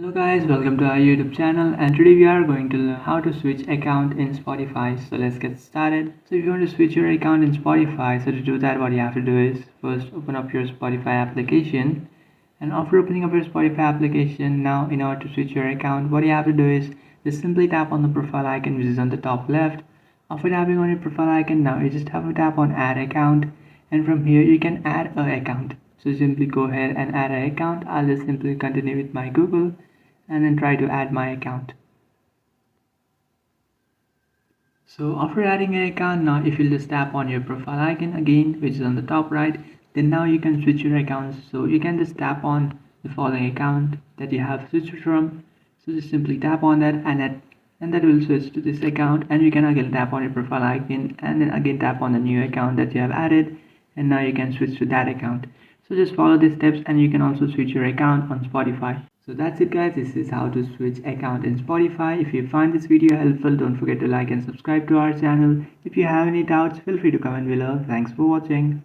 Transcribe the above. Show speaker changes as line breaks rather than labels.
Hello guys, welcome to our YouTube channel, and today we are going to learn how to switch account in Spotify. So let's get started. So if you want to switch your account in Spotify, so to do that what you have to do is first open up your Spotify application, and after opening up your Spotify application, now in order to switch your account, what you have to do is just simply tap on the profile icon which is on the top left. After tapping on your profile icon, now you just have to tap on add account, and from here you can add a account. So simply go ahead and add an account. I'll just simply continue with my Google and then try to add my account. So after adding an account, now if you just tap on your profile icon again, which is on the top right, then now you can switch your accounts. So you can just tap on the following account that you have switched from. So just simply tap on that, and that will switch to this account, and you can again tap on your profile icon and then again tap on the new account that you have added, and now you can switch to that account. So just follow these steps and you can also switch your account on Spotify. So that's it guys, this is how to switch account in Spotify. If you find this video helpful, don't forget to like and subscribe to our channel. If you have any doubts, feel free to comment below. Thanks for watching.